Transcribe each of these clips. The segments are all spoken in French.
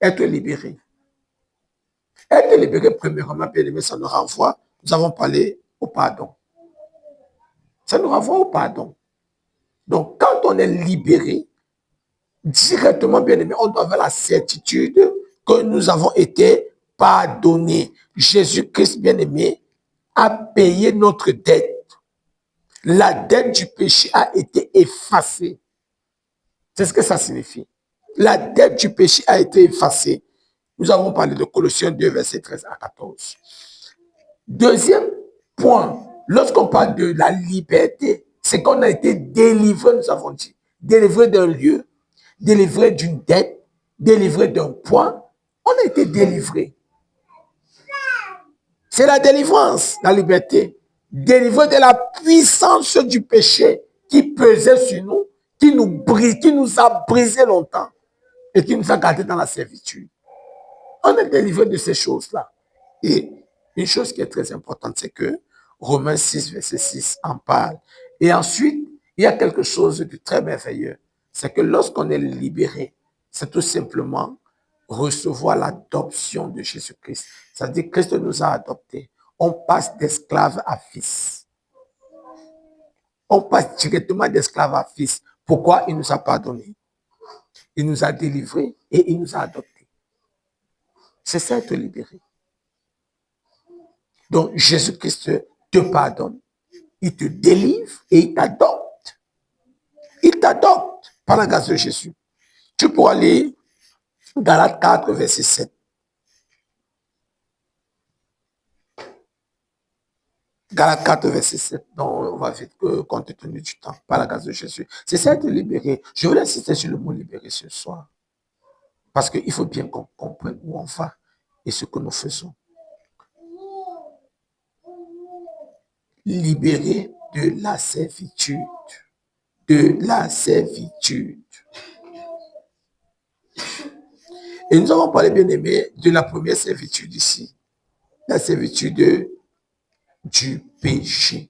être libéré. Être libéré, premièrement, bien aimé, ça nous renvoie, nous avons parlé au pardon. Ça nous renvoie au pardon. Donc, quand on est libéré, directement, bien aimé, on doit avoir la certitude que nous avons été pardonnés. Jésus-Christ, bien aimé, a payé notre dette. La dette du péché a été effacée. C'est ce que ça signifie. La dette du péché a été effacée. Nous avons parlé de Colossiens 2, versets 13 à 14. Deuxième point, lorsqu'on parle de la liberté, c'est qu'on a été délivré, nous avons dit. Délivré d'un lieu, délivré d'une dette, délivré d'un point. On a été délivré. C'est la délivrance, la liberté. Délivré de la puissance du péché qui pesait sur nous, qui nous a brisé longtemps et qui nous a gardés dans la servitude. On est délivré de ces choses-là. Et une chose qui est très importante, c'est que Romains 6, verset 6 en parle. Et ensuite, il y a quelque chose de très merveilleux. C'est que lorsqu'on est libéré, c'est tout simplement recevoir l'adoption de Jésus-Christ. C'est-à-dire que Christ nous a adoptés. On passe d'esclave à fils. On passe directement d'esclave à fils. Pourquoi? Il nous a pardonné. Il nous a délivrés et il nous a adoptés. C'est ça, être libéré. Donc, Jésus-Christ te pardonne, il te délivre et il t'adopte. Il t'adopte par la grâce de Jésus. Tu pourras lire Galates 4, verset 7. Galates 4, verset 7. Donc, on va vite compte tenu du temps, par la grâce de Jésus. C'est ça, être libéré. Je voulais insister sur le mot libéré ce soir. Parce qu'il faut bien qu'on comprenne où on va et ce que nous faisons. Libéré de la servitude. De la servitude. Et nous avons parlé, bien aimé, de la première servitude ici. La servitude du péché.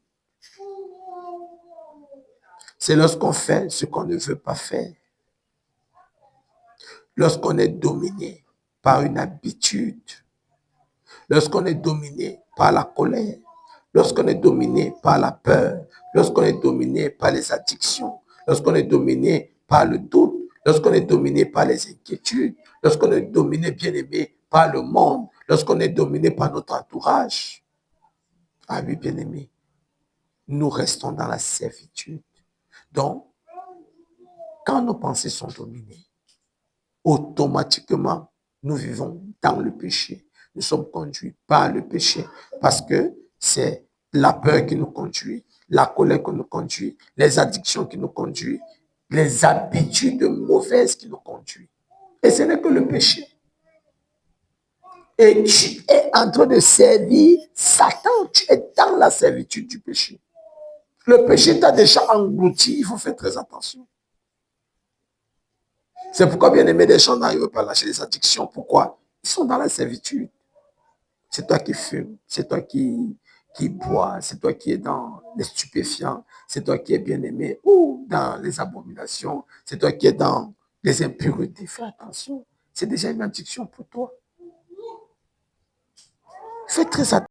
C'est lorsqu'on fait ce qu'on ne veut pas faire. Lorsqu'on est dominé par une habitude. Lorsqu'on est dominé par la colère. Lorsqu'on est dominé par la peur. Lorsqu'on est dominé par les addictions. Lorsqu'on est dominé par le doute. Lorsqu'on est dominé par les inquiétudes. Lorsqu'on est dominé, bien aimé, par le monde. Lorsqu'on est dominé par notre entourage. Ah oui, bien aimé, nous restons dans la servitude. Donc, quand nos pensées sont dominées, automatiquement, nous vivons dans le péché. Nous sommes conduits par le péché parce que c'est la peur qui nous conduit, la colère qui nous conduit, les addictions qui nous conduisent, les habitudes mauvaises qui nous conduisent. Et ce n'est que le péché. Et tu es en train de servir Satan, tu es dans la servitude du péché. Le péché t'a déjà englouti, il faut faire très attention. C'est pourquoi, bien aimé, des gens n'arrivent pas à lâcher les addictions. Pourquoi? Ils sont dans la servitude. C'est toi qui fumes, c'est toi qui bois, c'est toi qui es dans les stupéfiants, c'est toi qui es bien aimé ou dans les abominations, c'est toi qui es dans les impuretés. Fais attention, c'est déjà une addiction pour toi. Fais très attention.